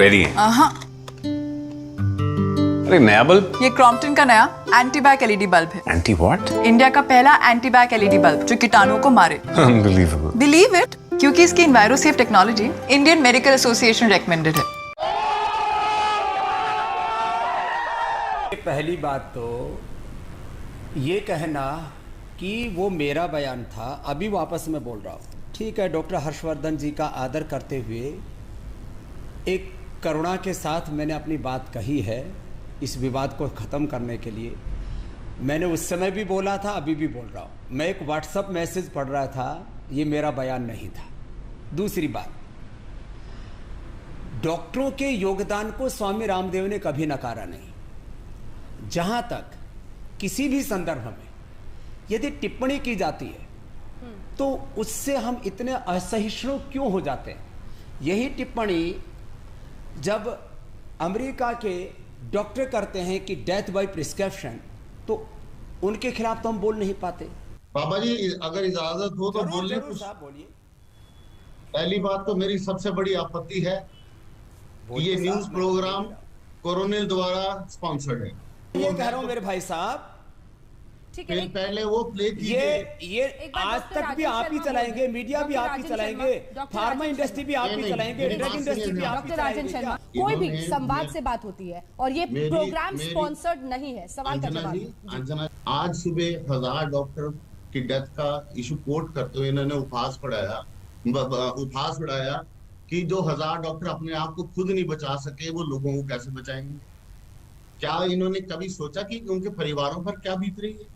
Ready है? हाँ, अरे नया बल्ब? ये क्रॉम्पटन का नया एंटी बैक एलईडी बल्ब है। Anti what? इंडिया का पहला एंटी बैक एलईडी बल्ब जो कीटाणुओं को मारे। अनबिलीवेबल। बिलीव इट, क्योंकि इसकी Envirosafe technology Indian medical association recommended है। पहली बात तो ये कहना कि वो मेरा बयान था, अभी वापस मैं बोल रहा हूँ। ठीक है, डॉक्टर हर्षवर्धन जी का आदर करते हुए एक करुणा के साथ मैंने अपनी बात कही है इस विवाद को ख़त्म करने के लिए। मैंने उस समय भी बोला था, अभी भी बोल रहा हूँ। मैं एक व्हाट्सएप मैसेज पढ़ रहा था, ये मेरा बयान नहीं था। दूसरी बात, डॉक्टरों के योगदान को स्वामी रामदेव ने कभी नकारा नहीं। जहाँ तक किसी भी संदर्भ में यदि टिप्पणी की जाती है तो उससे हम इतने असहिष्णु क्यों हो जाते हैं? यही टिप्पणी जब अमेरिका के डॉक्टर करते हैं कि डेथ बाय प्रिस्क्रिप्शन, तो उनके खिलाफ तो हम बोल नहीं पाते। बाबा जी अगर इजाजत हो तो बोलने जरूर कुछ। साहब बोलिए। पहली बात तो मेरी सबसे बड़ी आपत्ति है कि ये न्यूज प्रोग्राम कोरोनिल द्वारा स्पॉन्सर्ड है। ये कह रहा हूं मेरे भाई साहब, ठीक है, पहले वो प्ले कीजिए। ये आज तक भी आप ही चलाएंगे, मीडिया भी आप ही चलाएंगे, फार्मा इंडस्ट्री भी आप ही चलाएंगे, ड्रग इंडस्ट्री भी आप ही डॉक्टर राजन शर्मा, कोई भी संवाद से बात होती है और ये प्रोग्राम स्पॉन्सर्ड नहीं है। सवाल का जवाब। अंजना, आज सुबह 1000 डॉक्टर की डेथ का इशू कोर्ट करते हुए इन्होंने उपहास बढ़ाया कि जो 1000 डॉक्टर अपने आप को खुद नहीं बचा सके वो लोगों को कैसे बचाएंगे। क्या इन्होंने कभी सोचा कि उनके परिवारों पर क्या बीत रही है?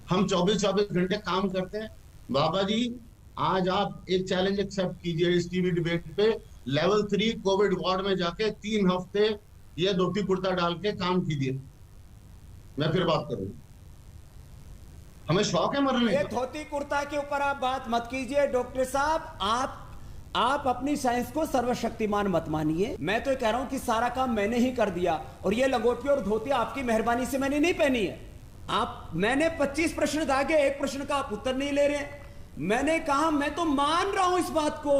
हम 24-24 घंटे काम करते हैं। बाबा जी आज आप एक चैलेंज एक्सेप्ट कीजिए इस टीवी डिबेट पे, लेवल 3 कोविड वार्ड में जाके 3 हफ्ते ये धोती कुर्ता डाल के काम कीजिए, मैं फिर बात करूंगा। हमें शौक है मरने ये का। धोती कुर्ता के ऊपर आप बात मत कीजिए डॉक्टर साहब। आप अपनी साइंस को सर्वशक्तिमान मत मानिए। मैं तो कह रहा हूं कि सारा काम मैंने ही कर दिया और ये लंगोटी और धोती आपकी मेहरबानी से मैंने नहीं पहनी है। मैंने 25 प्रश्न दागे, एक प्रश्न का आप उत्तर नहीं ले रहे। मैंने कहा मैं तो मान रहा हूं इस बात को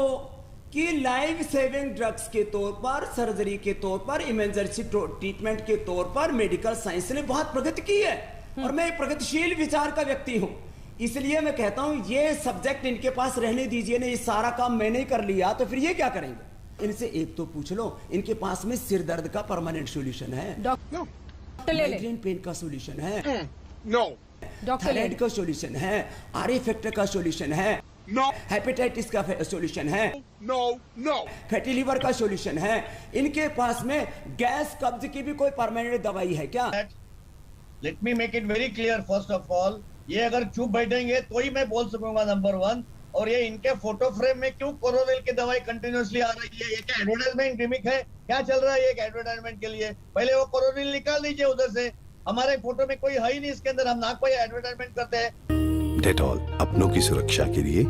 कि लाइफ सेविंग ड्रग्स के तौर पर, सर्जरी के तौर पर, इमरजेंसी ट्रीटमेंट के तौर पर मेडिकल साइंस ने बहुत प्रगति की है और मैं एक प्रगतिशील विचार का व्यक्ति हूं। इसलिए मैं कहता हूं ये सब्जेक्ट इनके पास रहने दीजिए ना। ये सारा काम मैंने कर लिया तो फिर ये क्या करेंगे? इनसे एक तो पूछ लो, इनके पास में सिर दर्द का परमानेंट सॉल्यूशन है, माइग्रेन पेन का सॉल्यूशन है, थायराइड का सॉल्यूशन है, आर फैक्टर का सॉल्यूशन है, हेपेटाइटिस का सॉल्यूशन है, फैटी लीवर का सॉल्यूशन है। इनके पास में गैस कब्ज की भी कोई परमानेंट दवाई है क्या? Let me make it very clear. First of all, ये अगर चुप बैठेंगे तो ही मैं बोल सकूंगा, नंबर 1। और ये इनके फोटो फ्रेम में क्यों कोरोनिल की दवाई कंटिन्यूअसली आ रही है? ये क्या एडवर्टाइजमेंट गिमिक है? क्या चल रहा है ये एडवर्टाइजमेंट के लिए? पहले वो कोरोनिल निकाल दीजिए उधर से। हमारे फोटो में कोई है ही नहीं इसके अंदर, हम नाक पे एडवर्टाइजमेंट करते हैं। डेटॉल अपनों की सुरक्षा के लिए।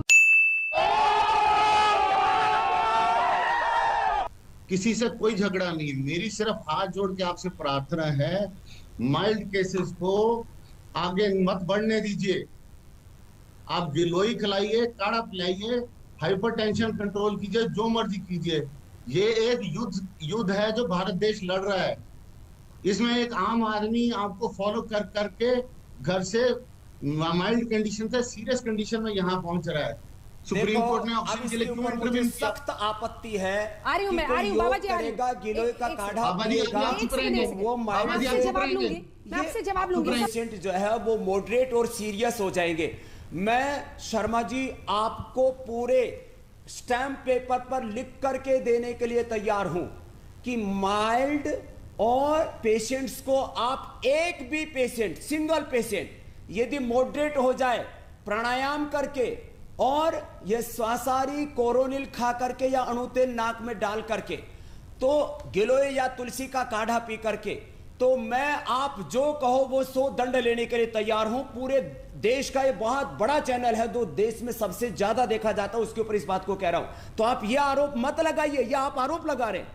किसी से कोई झगड़ा नहीं, मेरी सिर्फ हाथ जोड़ के आपसे प्रार्थना है, माइल्ड केसेस को आगे मत बढ़ने दीजिए। आप गिलोई खिलाइए, काढ़ा पिलाइए, हाइपरटेंशन कंट्रोल कीजिए, जो मर्जी कीजिए। ये एक युद्ध है जो भारत देश लड़ रहा है। इसमें एक आम आदमी आपको फॉलो कर करके घर से माइल्ड कंडीशन से सीरियस कंडीशन में यहाँ पहुंच रहा है। सुप्रीम कोर्ट ने ऑक्सीजन के लिए क्यों इंटरव्यू किया? सख्त आपत्ति है। आ रही हूं मैं, आ रही हूं बाबा जी, आ रही हूं। गिलोय का काढ़ा बाबा जी, पिएगा, आप चुप रहेंगे। वो मैं आपसे जवाब लूंगी, मैं आपसे जवाब लूंगी। पेशेंट जो है वो मॉडरेट और सीरियस हो जाएंगे। मैं शर्मा जी आपको पूरे स्टैम्प पेपर पर लिख करके देने के लिए तैयार हूं कि माइल्ड और पेशेंट्स को आप एक भी पेशेंट, सिंगल पेशेंट यदि मॉडरेट हो जाए प्राणायाम करके और ये स्वासारी कोरोनिल खा करके या अणुतेल नाक में डाल करके, तो गिलोय या तुलसी का काढ़ा पी करके, तो मैं आप जो कहो वो 100 दंड लेने के लिए तैयार हूं। पूरे देश का ये बहुत बड़ा चैनल है, जो देश में सबसे ज्यादा देखा जाता है, उसके ऊपर इस बात को कह रहा हूं। तो आप ये आरोप मत लगाइए, ये आप आरोप लगा रहे हैं।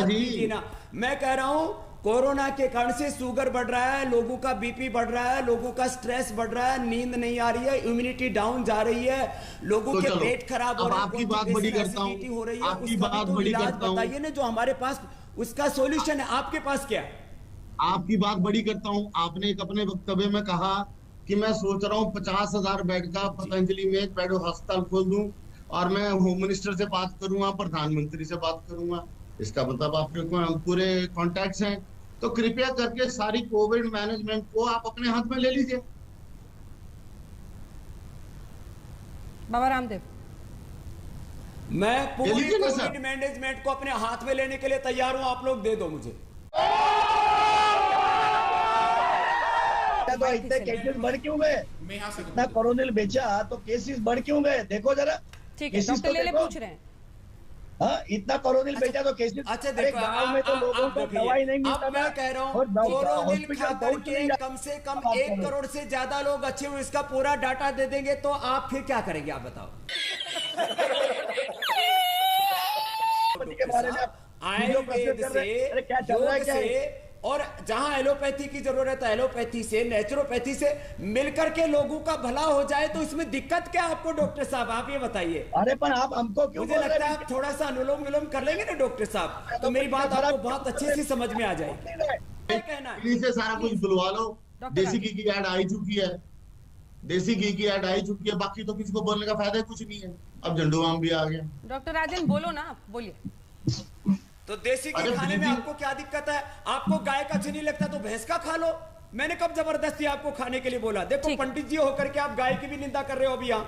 जी ना, मैं कह रहा हूं कोरोना के कारण से शुगर बढ़ रहा है, लोगों का बीपी बढ़ रहा है, लोगों का स्ट्रेस बढ़ रहा है, नींद नहीं आ रही है, इम्यूनिटी डाउन जा रही है, लोगों तो के चलो, पेट खराब हो अब रहे हैं, आपकी बात बड़ी करता हूं, एसिडिटी हो रही है, आपकी उसका बात भी तो बड़ी इलाज करता हूं। बताइए ना, जो हमारे पास उसका सॉल्यूशन है। आपके पास क्या है? आपकी बात बड़ी करता हूं। आपने एक अपने वक्तव्य में कहा कि मैं सोच रहा हूं 50,000 बेड का पतंजलि में एक बेड अस्पताल खोल दूं और मैं होम मिनिस्टर से बात करूंगा, प्रधानमंत्री से बात करूंगा। इसका मतलब आपके पूरे कॉन्टैक्ट्स हैं, तो कृपया करके सारी कोविड मैनेजमेंट को आप अपने हाथ में ले लीजिए। बाबा रामदेव, मैं पूरी लीजिए ना सर। कोविड मैनेजमेंट को अपने हाथ में लेने के लिए तैयार हूं, आप लोग दे दो मुझे। तो इतने केसेस बढ़ क्यों गए? इतना कोरोनिल बेचा तो केसेस बढ़ क्यों गए? देखो जरा। ठीक है, cases डॉक्टर तो लेले देखो। पूछ रहे हैं। हाँ, इतना कोरोनिल बेचा तो केसेस। अच्छा अरे देखो, गांव में तो लोगों को दवाई नहीं मिलता अब मैं कह रहा हूँ और कोरोनिल हॉस्पिटल खा पहुंच करके नहीं जाता। कम से कम अब आप 1 करो। करोड़ से ज्यादा लोग अच्छे हुए, इसका पूरा डाटा दे देंगे तो आप फिर क्या करेंगे, आप बताओ। के बारे में आप वीडियो आयुर्वेद प्रस्तुत कर रहे हैं। अरे क्या चल रहा है योग क्या? से, और जहां एलोपैथी की जरूरत है एलोपैथी से, नेचुरोपैथी से मिलकर के लोगों का भला हो जाए, तो इसमें दिक्कत क्या आपको डॉक्टर साहब, आप ये बताइए। अरे पर आप हमको क्यों मुझे बोल लगता रहे है हैं? आप थोड़ा सा अनुलोम विलोम कर लेंगे ना डॉक्टर साहब, तो मेरी बात आपको बहुत अच्छे से समझ में आ जाएगी। क्या कहना है? इन्हीं से सारा कुछ बुलवा लो। डॉक्टर देसी घी की ऐड आई चुकी है, देसी घी की ऐड आई चुकी है, बाकी तो किसी को बोलने का फायदा कुछ नहीं है। अब झंडू आम भी आ गया। डॉक्टर राजन बोलो ना, आप बोलिए। तो देसी घी अरे खाने में दीदी- आपको क्या दिक्कत है? आपको गाय का अच्छा नहीं लगता तो भैंस का खा लो। मैंने कब जबरदस्ती आपको खाने के लिए बोला? देखो ठीक। पंडित जी होकर के आप गाय की भी निंदा कर रहे हो अभी यहाँ।